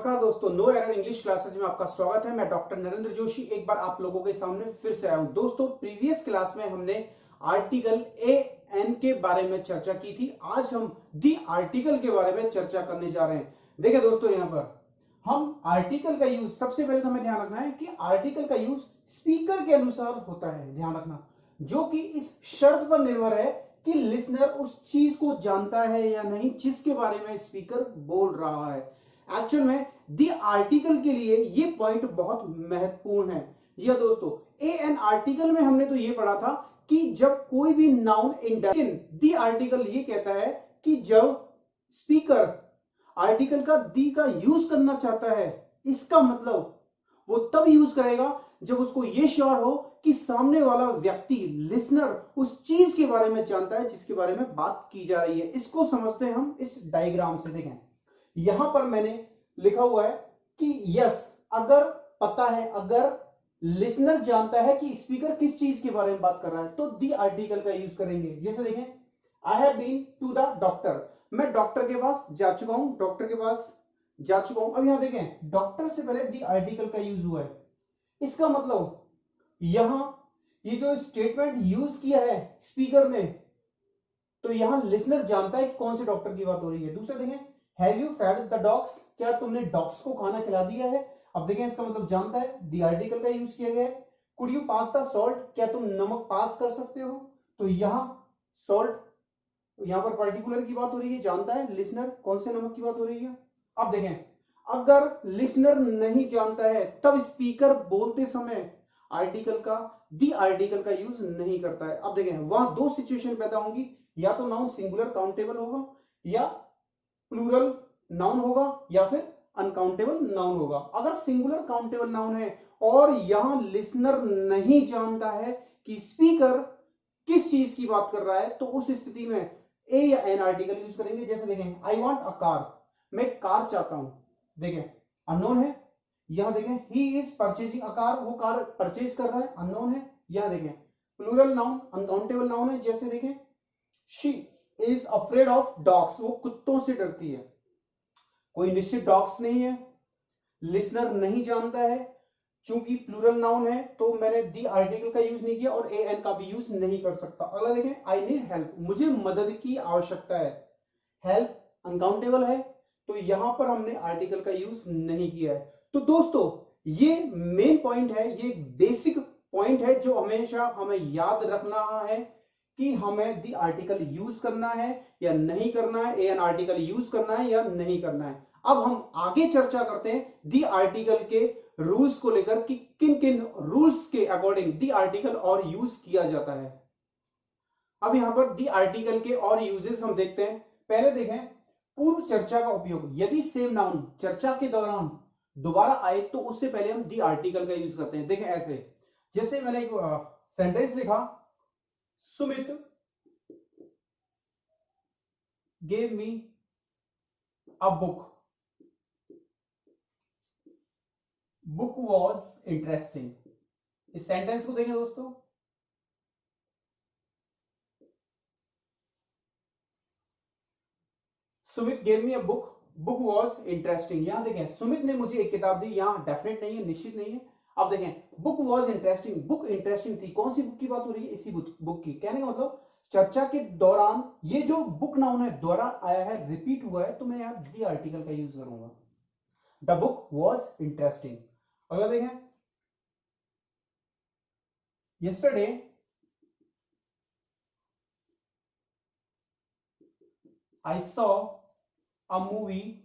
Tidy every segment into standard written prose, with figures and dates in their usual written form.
नमस्कार दोस्तों, no error English classes में आपका स्वागत है। मैं डॉक्टर नरेंद्र जोशी एक बार आप लोगों के सामने फिर से आया हूं। दोस्तों, प्रीवियस क्लास में हमने आर्टिकल ए एन के बारे में चर्चा की थी। आज हम दी आर्टिकल के बारे में चर्चा करने जा रहे हैं। देखिए दोस्तों, यहां पर हम आर्टिकल का यूज, सबसे पहले तो हमें ध्यान रखना है कि आर्टिकल का यूज स्पीकर के अनुसार होता है, ध्यान रखना, जो कि इस शर्त पर निर्भर है कि लिसनर उस चीज को जानता है या नहीं जिसके बारे में स्पीकर बोल रहा है। एक्चुअल में दी आर्टिकल के लिए ये पॉइंट बहुत महत्वपूर्ण है। जी हाँ दोस्तों, ए एन आर्टिकल में हमने तो ये पढ़ा था कि जब कोई भी नाउन दी आर्टिकल ये कहता है कि जब स्पीकर आर्टिकल का दी का यूज करना चाहता है, इसका मतलब वो तब यूज करेगा जब उसको ये श्योर हो कि सामने वाला व्यक्ति लिसनर उस चीज के बारे में जानता है जिसके बारे में बात की जा रही है। इसको समझते हैं हम इस डायग्राम से। देखें, यहां पर मैंने लिखा हुआ है कि यस, अगर पता है, अगर लिसनर जानता है कि स्पीकर किस चीज के बारे में बात कर रहा है तो दी आर्टिकल का यूज करेंगे। जैसे देखें, I have been to the doctor, मैं डॉक्टर के पास जा चुका हूं, डॉक्टर के पास जा चुका हूं। अब यहां देखें, डॉक्टर से पहले दी आर्टिकल का यूज हुआ है। इसका मतलब यहां ये जो स्टेटमेंट यूज किया है स्पीकर ने, तो यहां लिसनर जानता है कि कौन से डॉक्टर की बात हो रही है। दूसरा देखें, have you fed the dogs, क्या तुमने डॉग्स को खाना खिला दिया है। अब देखें, इसका मतलब जानता है, दी आर्टिकल का यूज किया गया है। Could you pass the salt, क्या तुम नमक पास कर सकते हो। तो यहां सॉल्ट, यहां पर पर्टिकुलर की बात हो रही है, जानता है लिसनर कौन से नमक की बात हो रही है। अब देखें, अगर लिसनर नहीं जानता है तब स्पीकर बोलते समय आर्टिकल का, दी आर्टिकल का यूज नहीं करता है। अब देखें, वहां दो सिचुएशन पैदा होंगी, या तो नाउन सिंगुलर काउंटेबल होगा, या प्लूरल नाउन होगा, या फिर अनकाउंटेबल नाउन होगा। अगर सिंगुलर काउंटेबल नाउन है और यहां लिसनर नहीं जानता है कि स्पीकर किस चीज की बात कर रहा है, तो उस स्थिति में ए या एन आर्टिकल यूज करेंगे। जैसे देखें, आई वांट अ कार, मैं कार चाहता हूं। देखें, अननोन है। यहां देखें, he is purchasing a car, वो कार परचेज कर रहा है, अननोन है। यहां देखें, प्लूरल नाउन, अनकाउंटेबल नाउन है। जैसे देखें, she is afraid of dogs, वो कुत्तों से डरती है। कोई निश्चित डॉग्स नहीं है, लिसनर नहीं जानता है। चूंकि प्लूरल नाउन है तो मैंने दी आर्टिकल का यूज नहीं किया और ए एन का भी यूज नहीं कर सकता। अगला देखें, आई नीड हेल्प, मुझे मदद की आवश्यकता है। हेल्प अनकाउंटेबल है तो यहां पर हमने आर्टिकल का यूज नहीं किया है। तो दोस्तों, ये मेन पॉइंट है, ये बेसिक पॉइंट है जो हमेशा हमें याद रखना है कि हमें दी आर्टिकल यूज करना है या नहीं करना है, ए एन आर्टिकल यूज करना है या नहीं करना है। अब हम आगे चर्चा करते हैं दी आर्टिकल के रूल्स को लेकर कि किन किन रूल्स के अकॉर्डिंग दी आर्टिकल और यूज किया जाता है। अब यहां पर दी आर्टिकल के और यूजेस हम देखते हैं। पहले देखें, पूर्व चर्चा का उपयोग, यदि सेम नाउन चर्चा के दौरान दोबारा आए तो उससे पहले हम दी आर्टिकल का यूज करते हैं। देखें ऐसे, जैसे मैंने एक सेंटेंस लिखा, Sumit gave me a book, book was interesting। इस सेंटेंस को देखें दोस्तों, Sumit gave me a book, book was interesting. यहां देखें, सुमित ने मुझे एक किताब दी, यहां डेफिनेट नहीं है, निश्चित नहीं है। अब देखें, book was interesting, book interesting थी। कौन सी बुक की बात हो रही है? इसी बुक की। कहने का मतलब चर्चा के दौरान ये जो बुक नाउन है दोबारा आया है, रिपीट हुआ है, तो मैं यहां दी आर्टिकल का यूज करूंगा। The book was interesting. अगला देखें, yesterday I saw a movie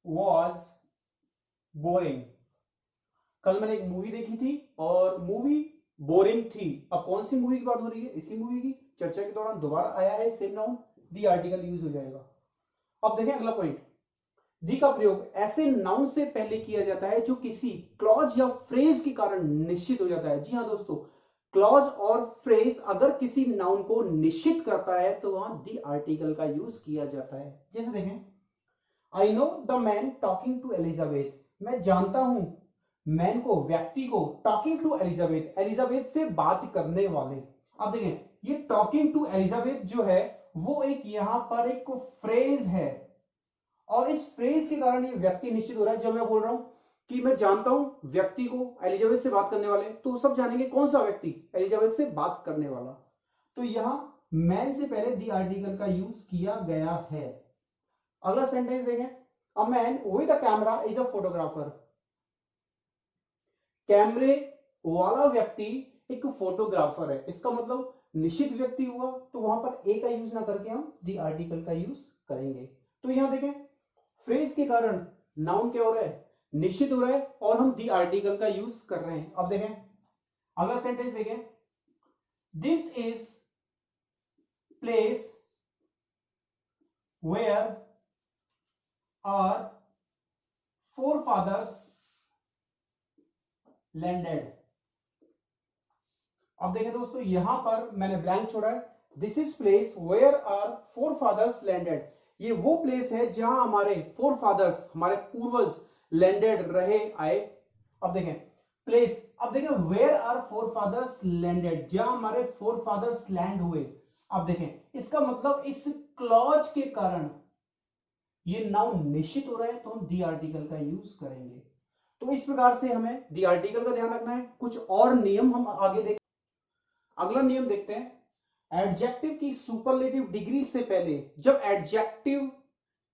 was boring। कल मैंने एक मूवी देखी थी और मूवी बोरिंग थी। अब कौन सी मूवी की बात हो रही है? इसी मूवी की। चर्चा के दौरान दोबारा आया है, सेम नाउन, दी आर्टिकल यूज हो जाएगा। अब देखें अगला पॉइंट, दी का प्रयोग ऐसे नाउन से पहले किया जाता है जो किसी क्लॉज या फ्रेज के कारण निश्चित हो जाता है। जी हाँ दोस्तों, क्लॉज और फ्रेज अगर किसी नाउन को निश्चित करता है तो वहां दी आर्टिकल का यूज किया जाता है। जैसे देखें, I know the man talking to Elizabeth, मैं जानता हूं मैन को, व्यक्ति को, टॉकिंग टू एलिजाबेथ, एलिजाबेथ से बात करने वाले। अब देखें, ये टॉकिंग टू एलिजाबेथ जो है वो एक यहां पर एक फ्रेज है, और इस फ्रेज के कारण ये व्यक्ति निश्चित हो रहा है। जब मैं बोल रहा हूं कि मैं जानता हूं व्यक्ति को, एलिजाबेथ से बात करने वाले, तो सब जानेंगे कौन सा व्यक्ति, एलिजाबेथ से बात करने वाला। तो यहां मैन से पहले दी आर्टिकल का यूज किया गया है। अगला सेंटेंस देखें, a man with a camera is a photographer. कैमरे वाला व्यक्ति एक फोटोग्राफर है, इसका मतलब निश्चित व्यक्ति हुआ, तो वहां पर ए का यूज ना करके हम दी आर्टिकल का यूज करेंगे। तो यहां देखें फ्रेज के कारण नाउन क्या हो रहा है, निश्चित हो रहा है, और हम दी आर्टिकल का यूज कर रहे हैं। अब देखें अगला सेंटेंस देखें, this is place where are forefathers landed. अब देखें दोस्तों, यहां पर मैंने ब्लैंक छोड़ा है, this is place where are forefathers landed. ये वो प्लेस है जहां हमारे फोरफादर्स, हमारे पूर्वज लैंडेड रहे आए। अब देखें प्लेस, अब देखें वेयर आर फोरफादर्स लैंडेड, जहां हमारे फोरफादर्स लैंड हुए। अब देखें इसका मतलब इस क्लॉज के कारण ये नाउन निश्चित हो रहा है, तो हम दी आर्टिकल का यूज करेंगे। तो इस प्रकार से हमें दी आर्टिकल का ध्यान रखना है। कुछ और नियम हम आगे देख, अगला नियम देखते हैं, एडजेक्टिव की सुपरलेटिव डिग्री से पहले जब एडजेक्टिव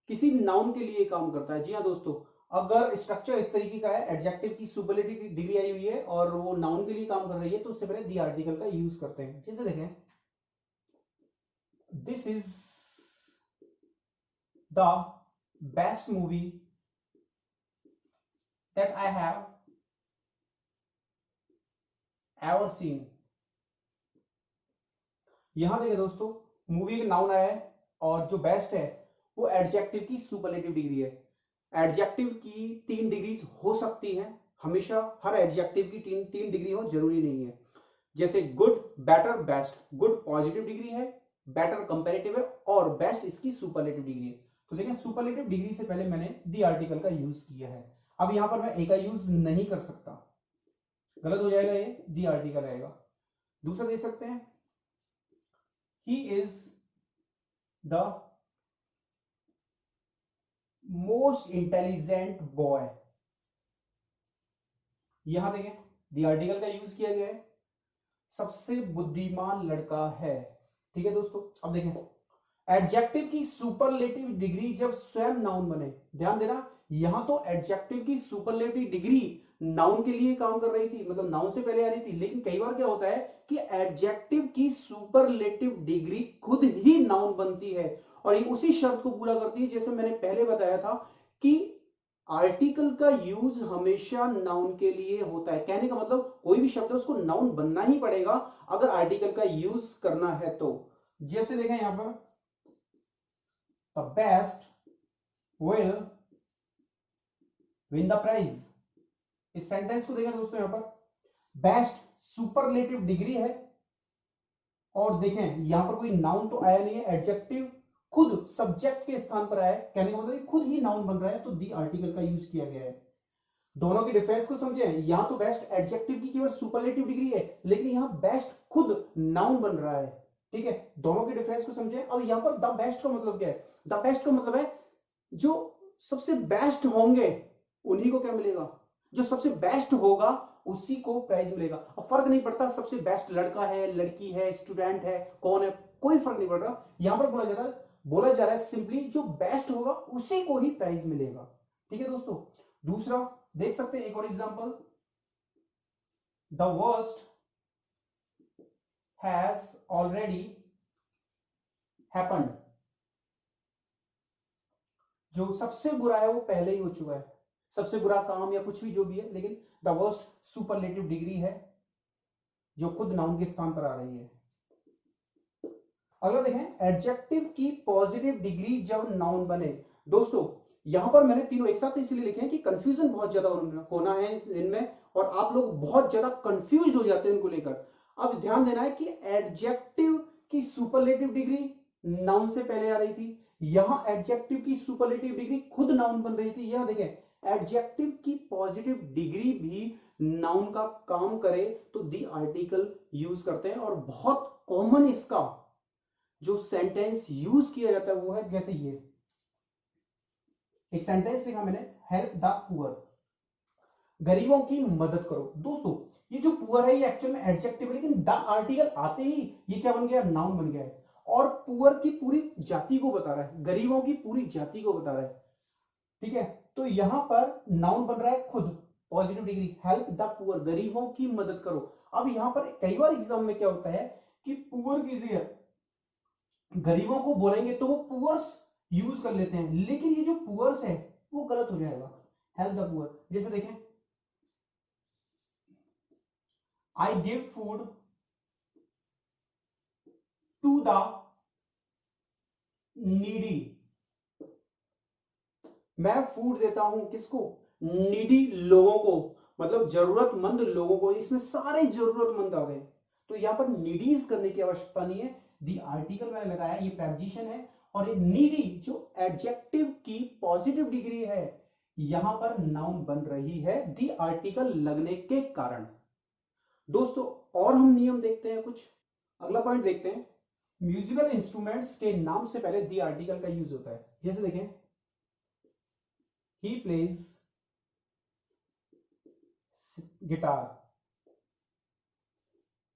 किसी नाउन के लिए काम करता है, जी हाँ दोस्तों, अगर स्ट्रक्चर इस तरीके का है, एडजेक्टिव की सुपरलेटिव डिग्री आई हुई है और वो नाउन के लिए काम कर रही है, तो उससे पहले दी आर्टिकल का यूज करते हैं। जैसे देखें, this is the best movie that I have ever seen. यहां देखिए दोस्तों, मूवी का नाउन आया है और जो बेस्ट है वो एडजेक्टिव की सुपरलेटिव डिग्री है। एडजेक्टिव की 3 डिग्रीज हो सकती हैं, हमेशा हर एडजेक्टिव की तीन डिग्री हो जरूरी नहीं है। जैसे good, better, best. Good positive degree है, बेटर कंपैरेटिव है, और बेस्ट इसकी सुपरलेटिव डिग्री है। तो देखें सुपरलेटिव डिग्री से पहले मैंने दी आर्टिकल का यूज किया है। अब यहां पर मैं ए का यूज नहीं कर सकता, गलत हो जाएगा, ये दी आर्टिकल आएगा। दूसरा दे सकते हैं, he is the most intelligent boy। यहां देखें दी आर्टिकल का यूज किया गया है, सबसे बुद्धिमान लड़का है। ठीक है दोस्तों, अब देखें एडजेक्टिव की सुपरलेटिव डिग्री जब स्वयं नाउन बने, ध्यान देना, यहां तो एडजेक्टिव की सुपरलेटिव डिग्री नाउन के लिए काम कर रही थी, मतलब नाउन से पहले आ रही थी। लेकिन कई बार क्या होता है कि एडजेक्टिव की सुपरलेटिव डिग्री खुद ही नाउन बनती है, और ये उसी शर्त को पूरा करती है जैसे मैंने पहले बताया था कि आर्टिकल का यूज हमेशा नाउन के लिए होता है। कहने का मतलब कोई भी शब्द है उसको नाउन बनना ही पड़ेगा अगर आर्टिकल का यूज करना है तो। जैसे देखें यहां पर, the best will win the prize. इस सेंटेंस को देखें दोस्तों, यहां पर बेस्ट सुपरलेटिव डिग्री है, और देखें यहां पर कोई नाउन तो आया नहीं है, एडजेक्टिव खुद सब्जेक्ट के स्थान पर आया है, कहने का मतलब खुद ही नाउन बन रहा है, तो दी आर्टिकल का यूज किया गया है। दोनों की डिफरेंस को समझे, यहां तो बेस्ट एडजेक्टिव की केवल सुपरलेटिव डिग्री है, लेकिन यहां बेस्ट खुद नाउन बन रहा है। ठीक है, दोनों की डिफरेंस को समझे। अब यहां पर द बेस्ट का मतलब क्या है, द बेस्ट का मतलब है जो सबसे बेस्ट होंगे उन्हीं को क्या मिलेगा, जो सबसे बेस्ट होगा उसी को प्राइज मिलेगा। अब फर्क नहीं पड़ता सबसे बेस्ट लड़का है, लड़की है, स्टूडेंट है, कौन है, कोई फर्क नहीं पड़ रहा। यहां पर बोला जा रहा है सिंपली जो बेस्ट होगा उसी को ही प्राइज मिलेगा। ठीक है दोस्तों, दूसरा देख सकते हैं एक और example, the worst has already happened. जो सबसे बुरा है वो पहले ही हो चुका है, सबसे बुरा काम या कुछ भी जो भी है, लेकिन द वर्स्ट सुपरलेटिव डिग्री है जो खुद नाउन के स्थान पर आ रही है। अगला देखें, एडजेक्टिव की पॉजिटिव डिग्री जब नाउन बने। दोस्तों यहां पर मैंने तीनों एक साथ इसलिए लिखे हैं कि कंफ्यूजन बहुत ज्यादा होना है इनमें, और आप लोग बहुत ज्यादा कंफ्यूज हो जाते हैं इनको लेकर। अब ध्यान देना है कि एडजेक्टिव की सुपरलेटिव डिग्री नाउन से पहले आ रही थी, यहां एडजेक्टिव की सुपरलेटिव डिग्री खुद नाउन बन रही थी। यहां देखें एडजेक्टिव की पॉजिटिव डिग्री भी नाउन का काम करे तो दी आर्टिकल यूज करते हैं, और बहुत कॉमन इसका जो सेंटेंस यूज किया जाता है वो है जैसे ये एक सेंटेंस लिखा मैंने, हेल्प द पुअर, गरीबों की मदद करो। दोस्तों ये जो पुअर है ये एक्चुअल में एडजेक्टिव है, लेकिन द आर्टिकल आते ही ये क्या बन गया, नाउन बन गया है, और पुअर की पूरी जाति को बता रहा है, गरीबों की पूरी जाति को बता रहा है। ठीक है, तो यहां पर नाउन बन रहा है खुद, positive degree, help the poor, गरीबों की मदद करो। अब यहां पर कई बार एग्जाम में क्या होता है कि पुअर की जगह गरीबों को बोलेंगे तो वो पुअर्स यूज कर लेते हैं, लेकिन ये जो पुअर्स है वो गलत हो जाएगा, हेल्प द पुअर। जैसे देखें, I give food to the needy, मैं फूड देता हूं किसको, नीडी लोगों को, मतलब जरूरतमंद लोगों को, इसमें सारे जरूरतमंद आ गए, तो यहां पर नीडीज करने की आवश्यकता नहीं है, दी आर्टिकल मैंने लगाया, ये प्रेपोजिशन है, और ये नीडी जो एडजेक्टिव की पॉजिटिव डिग्री है यहां पर नाउन बन रही है दी आर्टिकल लगने के कारण। दोस्तों और हम नियम देखते हैं कुछ, अगला पॉइंट देखते हैं, म्यूजिकल इंस्ट्रूमेंट्स के नाम से पहले दी आर्टिकल का यूज होता है। जैसे देखें, ही प्लेज गिटार,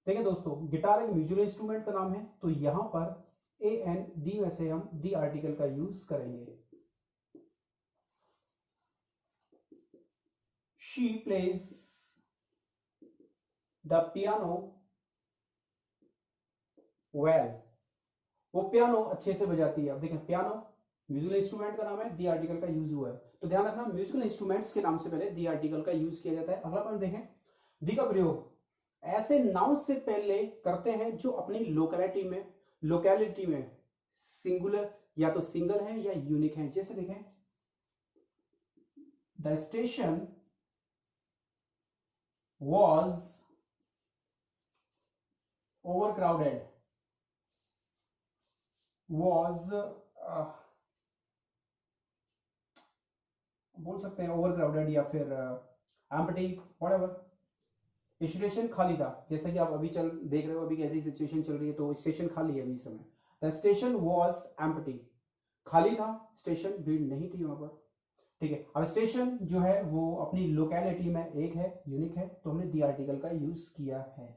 देखिए दोस्तों गिटार एक म्यूजिकल इंस्ट्रूमेंट का नाम है, तो यहां पर ए एन दी में से हम दी आर्टिकल का यूज करेंगे। She plays the piano well, वो पियानो अच्छे से बजाती है। अब देखें, पियानो म्यूजिकल इंस्ट्रूमेंट का नाम है, दी आर्टिकल का यूज हुआ है, तो ध्यान रखना म्यूजिकल इंस्ट्रूमेंट्स के नाम से पहले दी आर्टिकल का यूज किया जाता है। अगला पॉइंट देखें, दी का प्रयोग ऐसे नाउन से पहले करते हैं जो अपनी लोकेलिटी में सिंगुलर या तो सिंगल है या यूनिक है। जैसे देखें, the station was overcrowded, was बोल सकते हैं ओवरक्राउडेड या फिर एम्प्टी, व्हाटएवर, स्टेशन खाली था, जैसा कि आप अभी देख रहे हो अभी कैसी सिचुएशन चल रही है, तो स्टेशन खाली है अभी समय, द स्टेशन वॉज एम्प्टी, खाली था स्टेशन, भीड़ नहीं थी वहां पर। ठीक है, अब स्टेशन जो है वो अपनी लोकेलिटी में एक है, यूनिक है, तो हमने दी आर्टिकल का यूज किया है।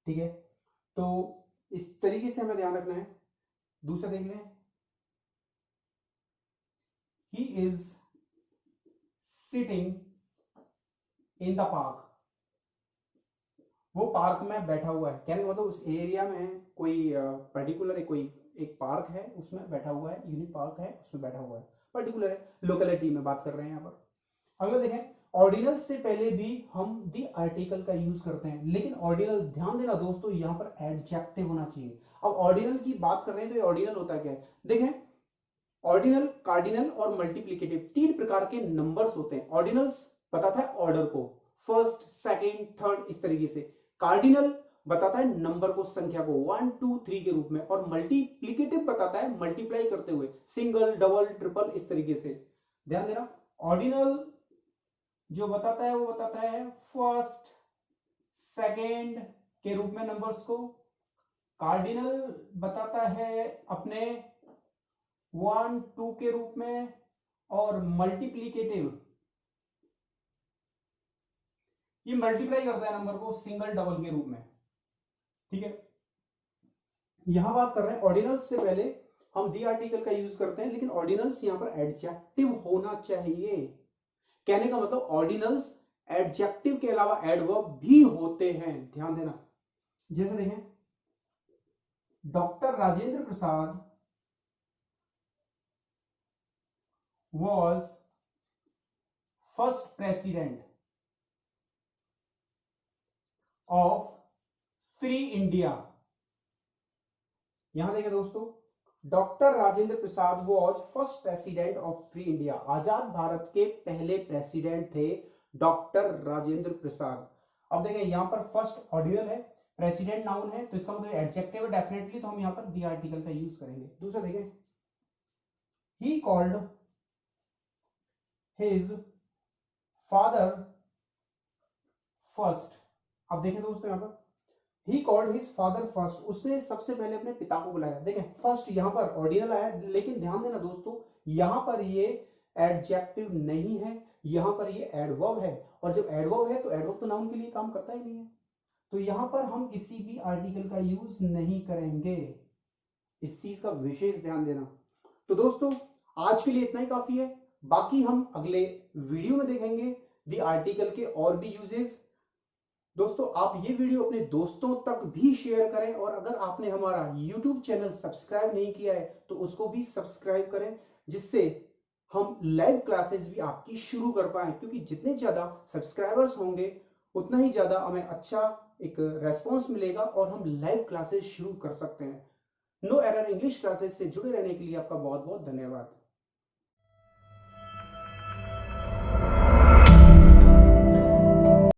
ठीक है, तो इस तरीके से हमें ध्यान रखना है। दूसरा देख लें, he is sitting in the park, वो पार्क में बैठा हुआ है, कहने का मतलब उस एरिया में कोई पर्टिकुलर है, कोई एक पार्क है उसमें बैठा हुआ है, यूनिक पार्क है उसमें बैठा हुआ है, पर्टिकुलर है, लोकेलिटी में बात कर रहे हैं यहाँ पर। अगला देखें, ऑर्डिनल से पहले भी हम दी आर्टिकल का यूज करते हैं, लेकिन ऑर्डिनल ध्यान देना दोस्तों यहाँ पर एडजेक्टिव होना चाहिए। अब ऑर्डिनल की बात कर रहे हैं तो ये ऑर्डिनल होता क्या है, देखें, ऑर्डिनल, कार्डिनल और मल्टीप्लिकेटिव तीन प्रकार के नंबर्स होते हैं। ऑर्डिनल्स बताता है ऑर्डर को, फर्स्ट सेकेंड थर्ड इस तरीके से, कार्डिनल बताता है नंबर को, संख्या को 1 2 3 के रूप में, और मल्टीप्लिकेटिव बताता है मल्टीप्लाई करते हुए, सिंगल डबल ट्रिपल इस तरीके से। ध्यान देना, ऑर्डिनल जो बताता है वो बताता है फर्स्ट सेकेंड के रूप में नंबर्स को, कार्डिनल बताता है अपने 1 2 के रूप में, और मल्टीप्लिकेटिव ये मल्टीप्लाई करता है नंबर को सिंगल डबल के रूप में। ठीक है, यहां बात कर रहे हैं ऑर्डिनल्स से पहले हम दी आर्टिकल का यूज करते हैं, लेकिन ऑर्डिनल्स यहां पर एडजेक्टिव होना चाहिए। कहने का मतलब ऑर्डिनल्स एडजेक्टिव के अलावा एडवर्ब भी होते हैं, ध्यान देना। जैसे देखें, doctor Rajendra Prasad was first president of free India. यहां देखें दोस्तों, doctor Rajendra Prasad was first president of free India, आजाद भारत के पहले प्रेसिडेंट थे डॉक्टर राजेंद्र प्रसाद। अब देखें यहां पर फर्स्ट ऑर्डिनल है, प्रेसिडेंट नाउन है, तो इसका मतलब एडजेक्टिव है डेफिनेटली, तो हम यहां पर दी आर्टिकल का यूज करेंगे। दूसरा देखें, he called his father first. अब देखें दोस्तों यहां पर he called his father first, उसने सबसे पहले अपने पिता को बुलाया। देखें फर्स्ट यहाँ पर ऑर्डिनल आया, लेकिन ध्यान देना दोस्तों यहाँ पर ये एडजेक्टिव नहीं है, यहाँ पर ये एडवर्ब है, और जब एडवर्ब है तो एडवर्ब तो नाउन के लिए काम करता ही नहीं है, तो यहाँ पर हम किसी भी आर्टिकल का यूज नहीं करेंगे। इस चीज का विशेष ध्यान देना। तो दोस्तों आज के लिए इतना ही काफी है, बाकी हम अगले वीडियो में देखेंगे दी आर्टिकल के और भी यूजेस। दोस्तों आप ये वीडियो अपने दोस्तों तक भी शेयर करें, और अगर आपने हमारा YouTube चैनल सब्सक्राइब नहीं किया है तो उसको भी सब्सक्राइब करें, जिससे हम लाइव क्लासेस भी आपकी शुरू कर पाए, क्योंकि जितने ज्यादा सब्सक्राइबर्स होंगे उतना ही ज्यादा हमें अच्छा एक रेस्पॉन्स मिलेगा और हम लाइव क्लासेस शुरू कर सकते हैं। नो एरर इंग्लिश क्लासेस से जुड़े रहने के लिए आपका बहुत बहुत धन्यवाद।